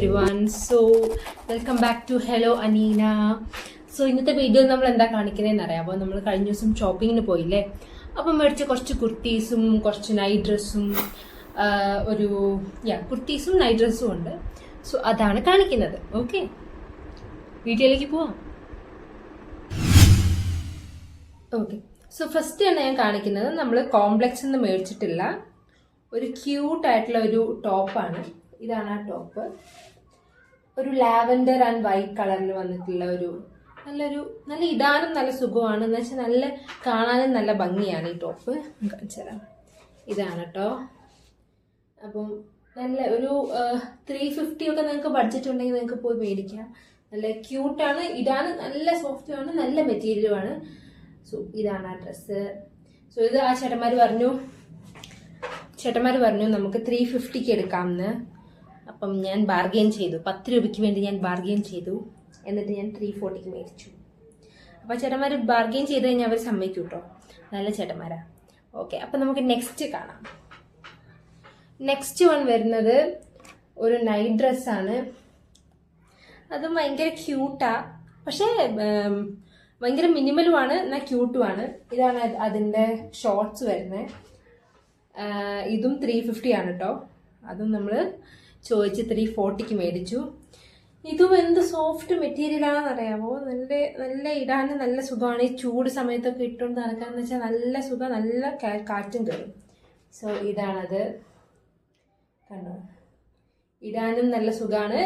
everyone. So welcome back to Hello Anina. So ഇന്നത്തെ video നമ്മൾ എന്താ കാണിക്കുന്നതെന്ന് അറിയാമോ? നമ്മൾ കഴിഞ്ഞ ദിവസം ഷോപ്പിങ്ങിന് പോയില്ലേ, അപ്പം മേടിച്ച കുറച്ച് കുർത്തീസും കുറച്ച് നൈറ്റ് ഡ്രസ്സും കുർത്തീസും നൈറ്റ് ഡ്രസ്സും ഉണ്ട്. സോ അതാണ് കാണിക്കുന്നത്. ഓക്കെ, വീഡിയോയിലേക്ക് പോവാം. ഓക്കെ, സോ ഫസ്റ്റ് തന്നെ ഞാൻ കാണിക്കുന്നത് നമ്മൾ കോംപ്ലക്സ് നിന്ന് മേടിച്ചിട്ടില്ല ഒരു ക്യൂട്ടായിട്ടുള്ള ഒരു ടോപ്പാണ്. ഇതാണ് ആ ടോപ്പ്. ഒരു ലാവൻഡർ ആൻഡ് വൈറ്റ് കളറിൽ വന്നിട്ടുള്ള നല്ല ഇടാനും നല്ല സുഖമാണ്. എന്ന് വെച്ചാൽ നല്ല കാണാനും നല്ല ഭംഗിയാണ് ഈ ടോപ്പ്. കാണിച്ചു തരാം. ഇതാണ് കേട്ടോ. അപ്പം നല്ല ഒരു 350 ഒക്കെ നിങ്ങൾക്ക് ബഡ്ജറ്റ് ഉണ്ടെങ്കിൽ നിങ്ങൾക്ക് പോയി മേടിക്കാം. നല്ല ക്യൂട്ടാണ്, ഇടാനും നല്ല സോഫ്റ്റുമാണ്, നല്ല മെറ്റീരിയലുമാണ്. സോ ഇതാണ് ആ ഡ്രസ്സ്. സോ ഇത് ആ ചേട്ടന്മാർ പറഞ്ഞു നമുക്ക് 350ക്ക് എടുക്കാമെന്ന്. അപ്പം ഞാൻ ബാർഗെയിൻ ചെയ്തു. 10 രൂപയ്ക്ക് വേണ്ടി ഞാൻ ബാർഗെയിൻ ചെയ്തു. എന്നിട്ട് ഞാൻ 340ക്ക് മേടിച്ചു. അപ്പോൾ ചേട്ടന്മാർ ബാർഗെയിൻ ചെയ്ത് കഴിഞ്ഞാൽ അവർ സമ്മതിക്കും കേട്ടോ. നല്ല ചേട്ടന്മാരാ. ഓക്കെ, അപ്പം നമുക്ക് നെക്സ്റ്റ് കാണാം. നെക്സ്റ്റ് വൺ വരുന്നത് ഒരു നൈറ്റ് ഡ്രസ്സാണ്. അതും ഭയങ്കര ക്യൂട്ടാ, പക്ഷേ ഭയങ്കര മിനിമലുമാണ്, എന്നാൽ ക്യൂട്ടുമാണ്. ഇതാണ് അതിൻ്റെ ഷോർട്സ് വരുന്നത്. ഇതും 350 ആണ് കേട്ടോ. അതും നമ്മൾ ചോദിച്ച് 340ക്ക് മേടിച്ചു. ഇതും എന്ത് സോഫ്റ്റ് മെറ്റീരിയലാണെന്ന് അറിയാമോ? നല്ല ഇടാനും നല്ല സുഖമാണ്. ഈ ചൂട് സമയത്തൊക്കെ ഇട്ടുകൊണ്ട് നടക്കാന്ന് വെച്ചാൽ നല്ല സുഖം, നല്ല കാറ്റും കയറും. സോ ഇതാണത്, കണ്ടോ? ഇടാനും നല്ല സുഖമാണ്,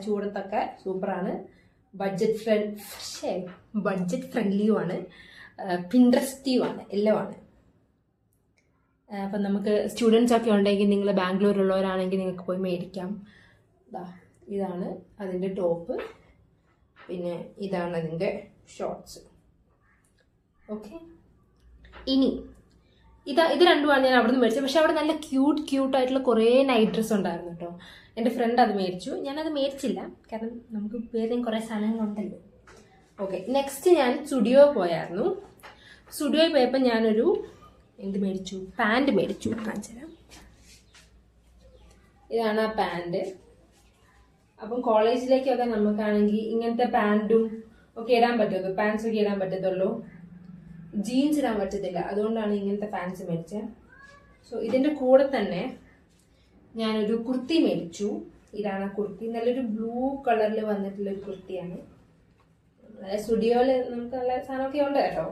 ചൂടത്തൊക്കെ സൂപ്പറാണ്. ബഡ്ജറ്റ് ഫ്രണ്ട്ലിയുമാണ്, പിൻട്രസ്റ്റിയുമാണ്, എല്ലാമാണ്. അപ്പം നമുക്ക് സ്റ്റുഡൻസ് ഒക്കെ ഉണ്ടെങ്കിൽ, നിങ്ങൾ ബാംഗ്ലൂരുള്ളവരാണെങ്കിൽ നിങ്ങൾക്ക് പോയി മേടിക്കാം. ഇതാണ് അതിൻ്റെ ടോപ്പ്, പിന്നെ ഇതാണ് അതിൻ്റെ ഷോർട്സ്. ഓക്കെ, ഇനി ഇത് രണ്ടുമാണ് ഞാൻ അവിടെ നിന്ന് മേടിച്ചത്. പക്ഷെ അവിടെ നല്ല ക്യൂട്ടായിട്ടുള്ള കുറേ നൈറ്റ് ഡ്രസ്സ് ഉണ്ടായിരുന്നു കേട്ടോ. എൻ്റെ ഫ്രണ്ട് അത് മേടിച്ചു, ഞാനത് മേടിച്ചില്ല, കാരണം നമുക്ക് വേറെയും കുറേ സാധനങ്ങളുണ്ടല്ലോ. ഓക്കെ, നെക്സ്റ്റ് ഞാൻ സ്റ്റുഡിയോ പോയായിരുന്നു. സ്റ്റുഡിയോയിൽ പോയപ്പോൾ ഞാനൊരു മേടിച്ചു, പാൻറ് മേടിച്ചു. കാണിച്ചു തരാം. ഇതാണ് ആ പാൻറ്. അപ്പം കോളേജിലേക്കൊക്കെ നമുക്കാണെങ്കിൽ ഇങ്ങനത്തെ പാൻറ്റും ഒക്കെ ഇടാൻ പറ്റുള്ളൂ, പാൻസ് ഒക്കെ ഇടാൻ പറ്റത്തുള്ളൂ, ജീൻസ് ഇടാൻ പറ്റത്തില്ല. അതുകൊണ്ടാണ് ഇങ്ങനത്തെ പാൻസ് മേടിച്ചത്. സോ ഇതിൻ്റെ കൂടെ തന്നെ ഞാനൊരു കുർത്തി മേടിച്ചു. ഇതാണ് ആ കുർത്തി. നല്ലൊരു ബ്ലൂ കളറിൽ വന്നിട്ടുള്ളൊരു കുർത്തിയാണ്. സ്റ്റുഡിയോയിൽ നമുക്ക് നല്ല സാധനമൊക്കെ ഉണ്ട് കേട്ടോ.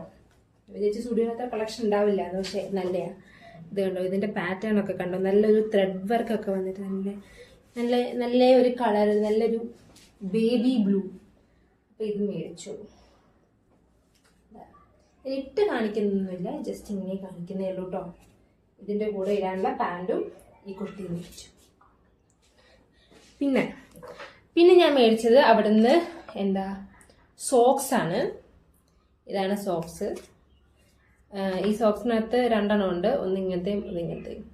വിചാരിച്ച് സ്റ്റുഡിയോയിലത്തെ കളക്ഷൻ ഉണ്ടാവില്ല, അത് പക്ഷേ നല്ലതാണ്. ഇത് കണ്ടോ, ഇതിൻ്റെ പാറ്റേൺ ഒക്കെ കണ്ടോ, നല്ലൊരു ത്രെഡ് വർക്കൊക്കെ വന്നിട്ട് നല്ല ഒരു കളർ, നല്ലൊരു ബേബി ബ്ലൂ. അപ്പം ഇത് മേടിച്ചു. ഇട്ട് കാണിക്കുന്നൊന്നുമില്ല, ജസ്റ്റ് ഇങ്ങനെ കാണിക്കുന്നേ ഉള്ളൂ കേട്ടോ. ഇതിൻ്റെ കൂടെ ഇടാനുള്ള പാൻറ്റും ഈ കുർത്തിയും മേടിച്ചു. പിന്നെ ഞാൻ മേടിച്ചത് അവിടുന്ന് സോക്സ് ആണ്. ഇതാണ് സോക്സ്. ഈ സോക്സിനകത്ത് 2 എണ്ണം ഉണ്ട്, ഒന്ന് ഇങ്ങനത്തെയും ഒന്ന് ഇങ്ങനത്തെയും.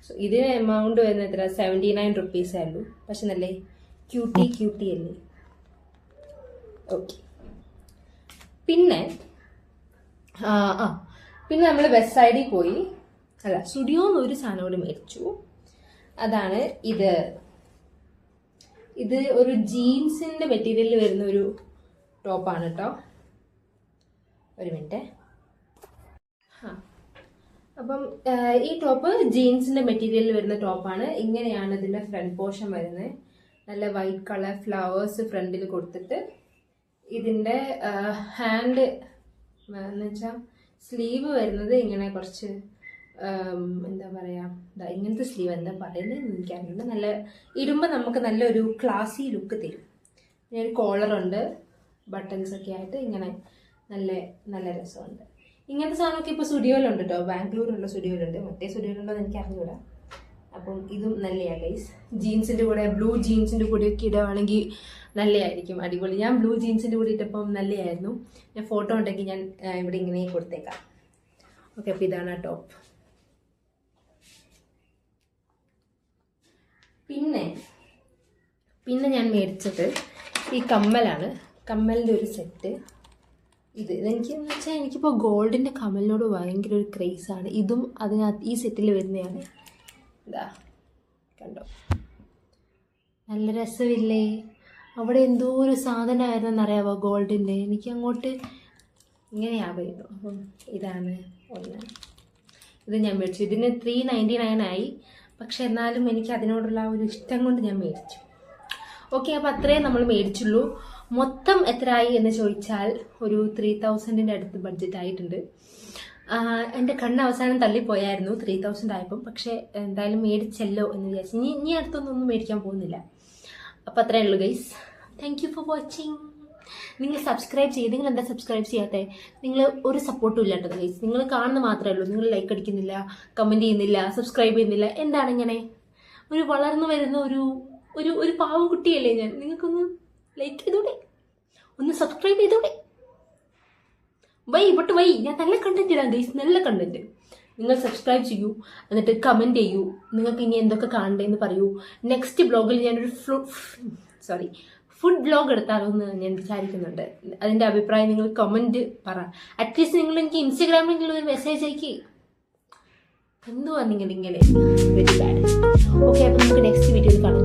സോ ഇതിന് എമൗണ്ട് വരുന്നത് എത്ര? 79 rupees ആയുള്ളൂ. പക്ഷെ നല്ലേ ക്യൂട്ടി അല്ലേ. ഓക്കെ, പിന്നെ നമ്മൾ വെസ്റ്റ് സൈഡിൽ പോയി. സ്റ്റുഡിയോന്ന് ഒരു സാധനം കൂടി മേടിച്ചു. അതാണ് ഇത് ഒരു ജീൻസിൻ്റെ മെറ്റീരിയലിൽ വരുന്ന ഒരു ടോപ്പാണ് കേട്ടോ. ഒരു മിനിറ്റ്. അപ്പം ഈ ടോപ്പ് ജീൻസിൻ്റെ മെറ്റീരിയലിൽ വരുന്ന ടോപ്പാണ്. ഇങ്ങനെയാണ് ഇതിൻ്റെ ഫ്രണ്ട് പോർഷൻ വരുന്നത്. നല്ല വൈറ്റ് കളർ ഫ്ലവേഴ്സ് ഫ്രണ്ടിൽ കൊടുത്തിട്ട്, ഇതിൻ്റെ ഹാൻഡ് എന്ന് വെച്ചാൽ സ്ലീവ് വരുന്നത് ഇങ്ങനെ കുറച്ച് എന്താ പറയുക, ഇങ്ങനത്തെ സ്ലീവ് എന്താ പറയുന്നത് എനിക്കറിയില്ല. നല്ല ഇടുമ്പോൾ നമുക്ക് നല്ലൊരു ക്ലാസി ലുക്ക് തരും. പിന്നെ ഒരു കോളറുണ്ട്, ബട്ടൺസൊക്കെ ആയിട്ട് ഇങ്ങനെ നല്ല രസമുണ്ട്. ഇങ്ങനത്തെ സാധനമൊക്കെ ഇപ്പോൾ സ്റ്റുഡിയോയിലുണ്ട് കേട്ടോ. ബാംഗ്ലൂരുള്ള സ്റ്റുഡിയോയിലുണ്ട്, മറ്റേ സ്റ്റുഡിയോയിലുണ്ടോ എന്ന് എനിക്ക് അറിഞ്ഞൂടാ. അപ്പം ഇതും നല്ലതാണ് ഗൈസ്. ജീൻസിൻ്റെ കൂടെ, ബ്ലൂ ജീൻസിൻ്റെ കൂടെയൊക്കെ ഇടുകയാണെങ്കിൽ നല്ലതായിരിക്കും, അടിപൊളി. ഞാൻ ബ്ലൂ ജീൻസിൻ്റെ കൂടെ ഇട്ടപ്പം നല്ലതായിരുന്നു. ഞാൻ ഫോട്ടോ ഉണ്ടെങ്കിൽ ഞാൻ ഇവിടെ ഇങ്ങനെ കൊടുത്തേക്കാം. ഓക്കെ, അപ്പോൾ ഇതാണ് ആ ടോപ്പ്. പിന്നെ ഞാൻ മേടിച്ചത് ഈ കമ്മലാണ്. കമ്മലിൻ്റെ ഒരു സെറ്റ്. ഇതെനിക്കെന്ന് വെച്ചാൽ എനിക്കിപ്പോൾ ഗോൾഡിൻ്റെ കമ്മലിനോട് ഭയങ്കര ഒരു ക്രേസാണ്. ഇതും അതിനകത്ത് ഈ സെറ്റിൽ വരുന്നതാണ്. ഇതാ കണ്ടോ, നല്ല രസമില്ലേ? അവിടെ എന്തോ ഒരു സാധനമായിരുന്നെന്നറിയാവോ, ഗോൾഡിൻ്റെ. എനിക്ക് അങ്ങോട്ട് ഇങ്ങനെയാവുന്നു. അപ്പം ഇതാണ് ഒന്ന്. ഇത് ഞാൻ മേടിച്ചു. ഇതിന് 399 ആയി. പക്ഷെ എന്നാലും എനിക്ക് അതിനോടുള്ള ഒരു ഇഷ്ടം കൊണ്ട് ഞാൻ മേടിച്ചു. ഓക്കെ, അപ്പോൾ അത്രയും നമ്മൾ മേടിച്ചുള്ളൂ. മൊത്തം എത്രയായി എന്ന് ചോദിച്ചാൽ ഒരു 3000-ൻ്റെ അടുത്ത് ബഡ്ജറ്റ് ആയിട്ടുണ്ട്. എൻ്റെ കണ്ണ് അവസാനം തള്ളിപ്പോയായിരുന്നു 3000 ആയപ്പം. പക്ഷേ എന്തായാലും മേടിച്ചല്ലോ എന്ന് വിചാരിച്ചു. ഇനി അടുത്തൊന്നും മേടിക്കാൻ പോകുന്നില്ല. അപ്പോൾ അത്രയേ ഉള്ളൂ guys. Thank you for watching. നിങ്ങൾ സബ്സ്ക്രൈബ് ചെയ്ത്, നിങ്ങൾ എന്താ സബ്സ്ക്രൈബ് ചെയ്യാത്തത്? നിങ്ങൾ ഒരു സപ്പോർട്ടും ഇല്ല കേട്ടോ ഗൈസ്. നിങ്ങൾ കാണുന്ന മാത്രമേ ഉള്ളൂ. നിങ്ങൾ ലൈക്ക് അടിക്കുന്നില്ല, കമൻറ്റ് ചെയ്യുന്നില്ല, സബ്സ്ക്രൈബ് ചെയ്യുന്നില്ല. എന്താണ് ഇങ്ങനെ? ഒരു വളർന്നു വരുന്ന ഒരു പാവം കുട്ടിയല്ലേ ഞാൻ. നിങ്ങൾക്കൊന്ന് ലൈക്ക് ചെയ്തൂടെ? ഒന്ന് സബ്സ്ക്രൈബ് ചെയ്തൂടെ? വൈ ഞാൻ നല്ല കണ്ടന്റ് ഇടാം ഗൈസ്, നല്ല കണ്ടന്റ്. നിങ്ങൾ സബ്സ്ക്രൈബ് ചെയ്യൂ, എന്നിട്ട് കമൻറ്റ് ചെയ്യൂ. നിങ്ങൾക്ക് ഇനി എന്തൊക്കെ കാണണ്ടേന്ന് പറയൂ. നെക്സ്റ്റ് ബ്ലോഗിൽ ഞാനൊരു ഫുഡ് ബ്ലോഗ് എടുത്താലോ എന്ന് ഞാൻ വിചാരിക്കുന്നുണ്ട്. അതിൻ്റെ അഭിപ്രായം നിങ്ങൾ കമൻറ്റ് പറ. അറ്റ്ലീസ്റ്റ് നിങ്ങൾ എനിക്ക് ഇൻസ്റ്റാഗ്രാമിൽ ഒരു മെസ്സേജ് അയക്കി. എന്തുവാ നിങ്ങൾ ഇങ്ങനെ? Very bad. ഓക്കെ, അപ്പോൾ നമുക്ക് നെക്സ്റ്റ് വീഡിയോയിൽ കാണാം.